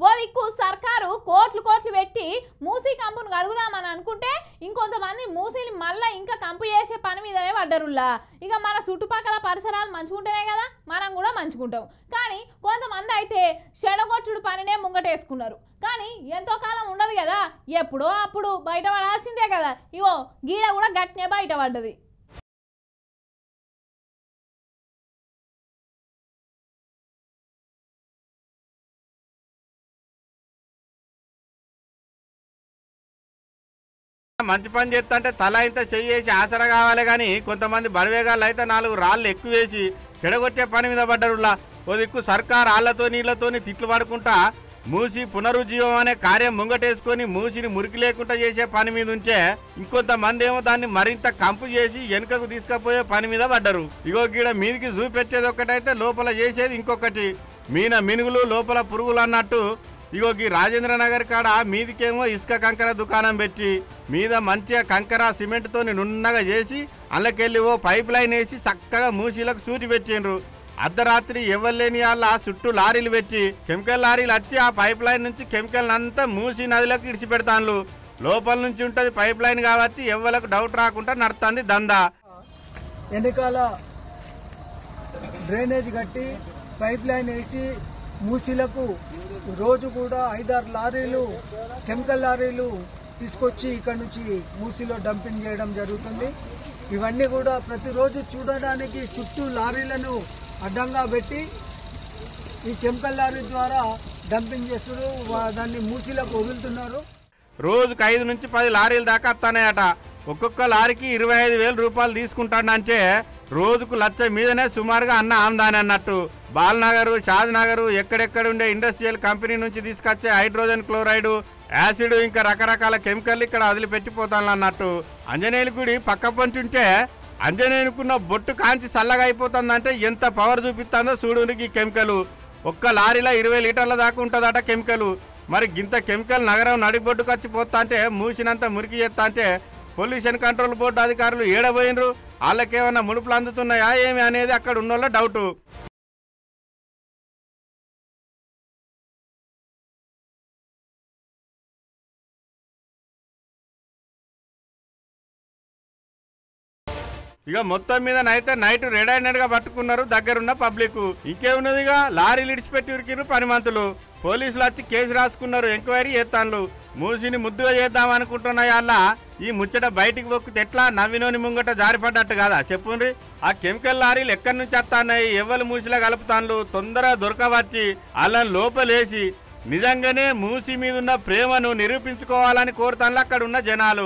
ఓ దిక్కు సర్కారు కోట్లు కోట్లు పెట్టి మూసీ కంపును కడుగుదామని అనుకుంటే ఇంకొంతమంది మూసీని మళ్ళీ ఇంకా కంపు చేసే పని మీదనే పడ్డరుల్లా. ఇక మన చుట్టుపక్కల పరిసరాలు మంచుకుంటేనే కదా మనం కూడా మంచుకుంటాం. కానీ కొంతమంది అయితే చెడగొట్టుడు పనినే ముంగటేసుకున్నారు. కానీ ఎంతో కాలం ఉండదు కదా, ఎప్పుడో అప్పుడు బయటపడాల్సిందే కదా. ఇగో గీడ కూడా గట్నే బయటపడ్డది. మంచి పని చేస్తుంటే తల ఇంత చెయ్యేసి ఆసరా కావాలి కానీ కొంతమంది బడివేగాళ్ళు అయితే 4 రాళ్ళు ఎక్కువ వేసి చెడగొట్టే పని మీద పడ్డరులా. ఓ దిక్కు సర్కారు ఆళ్లతో నీళ్లతోని తిట్లు పడుకుంటా మూసి పునరుజ్జీవం అనే కార్యం ముంగటేసుకొని మూసిని మురికి లేకుండా చేసే పని మీద ఉంటే ఇంకొంతమంది ఏమో దాన్ని మరింత కంపు చేసి వెనుకకు తీసుకుపోయే పని మీద పడ్డరు. ఇగో గీడ మీదికి చూపెట్టేది ఒకటైతే లోపల చేసేది ఇంకొకటి. మీన మినుగులు లోపల పురుగులు అన్నట్టు ఇగో ఈ రాజేంద్ర నగర్ కాడ మీదికేమో ఇసుక కంకర దుకాణం పెట్టి మీద మంచిగా కంకర సిమెంట్ తోని నున్నగా చేసి అందులోకెళ్ళి ఓ పైప్ లైన్ వేసి చక్కగా మూసీలకు సూటి పెట్టిండ్రు. అర్ధరాత్రి ఎవరులేని వాళ్ళ చుట్టూ లారీలు పెట్టి కెమికల్ లారీలు వచ్చి ఆ పైప్ లైన్ నుంచి కెమికల్ అంతా మూసి నదిలోకి ఇడిచిపెడతాను. లోపల నుంచి ఉంటది పైప్ లైన్ కాబట్టి ఎవరికి డౌట్ రాకుండా నడుతుంది దందా. వెనకాల డ్రైనేజ్ కట్టి పైప్ లైన్ వేసి మూసీలకు రోజు కూడా 5-6 లారీలు కెమికల్ లారీలు తీసుకొచ్చి ఇక్కడ నుంచి మూసీలో డంపింగ్ చేయడం జరుగుతుంది. ఇవన్నీ కూడా ప్రతిరోజు చూడడానికి చుట్టూ లారీలను అడ్డంగా పెట్టి ఈ కెమికల్ లారీ ద్వారా డంపింగ్ చేస్తూ దాన్ని మూసీలకు వదులుతున్నారు. రోజుకు 5 నుంచి 10 లారీలు దాకా వస్తానయట. ఒక్కొక్క లారీకి 25,000 రూపాయలు తీసుకుంటాడంటే రోజుకు 1,00,000 మీదనే సుమారుగా అన్న ఆమ్దాని అన్నట్టు. బాల్నగర్, షాద్నగర్ ఎక్కడెక్కడ ఉండే ఇండస్ట్రియల్ కంపెనీ నుంచి తీసుకొచ్చే హైడ్రోజన్ క్లోరైడ్, యాసిడ్ ఇంకా రకరకాల కెమికల్ ఇక్కడ వదిలిపెట్టిపోతాను అన్నట్టు. ఆంజనేయుల గుడి పక్క పంచుంటే ఆంజనేయునుకున్న బొట్టు కాంచి చల్లగా అయిపోతుందంటే ఎంత పవర్ చూపిస్తుందో చూడునికి కెమికల్. ఒక్క లారీలో 20 లీటర్ల దాకా ఉంటుందట కెమికల్. మరి గింత కెమికల్ నగరం నడిబొడ్డుకు వచ్చి పోతా అంటే మూసినంత మురికి చేస్తా అంటే పొల్యూషన్ కంట్రోల్ బోర్డు అధికారులు ఏడబోయినరు, వాళ్ళకేమన్నా ముడుపులు అందుతున్నాయా ఏమి అనేది అక్కడ ఉన్నోళ్ళ డౌటు. ఇక మొత్తం మీద అయితే నైట్ రెడ్ హ్యాండెడ్ గా పట్టుకున్నారు దగ్గరున్న పబ్లిక్. ఇంకేమున్నదిగా లారీలు ఇడిచిపెట్టి ఉరికిరు పనిమంతులు. పోలీసులు వచ్చి కేసు రాసుకున్నారు, ఎంక్వైరీ చేస్తాను. మూసిని ముద్దుగా చేద్దాం అనుకుంటున్నాయల్ల ఈ ముచ్చట బయటికి పొక్కితే ఎట్లా నవ్వినోని ముంగట జారిపడ్డట్టు కదా చెప్పుండ్రి. ఆ కెమికల్ లారీలు ఎక్కడి నుంచి వస్తాయి, ఎవరు మూసిలా కలుపుతాను తొందరగా దొరకవచ్చి వాళ్ళని లోపలేసి నిజంగానే మూసి మీద ఉన్న ప్రేమను నిరూపించుకోవాలని కోరుతాను అక్కడ ఉన్న జనాలు.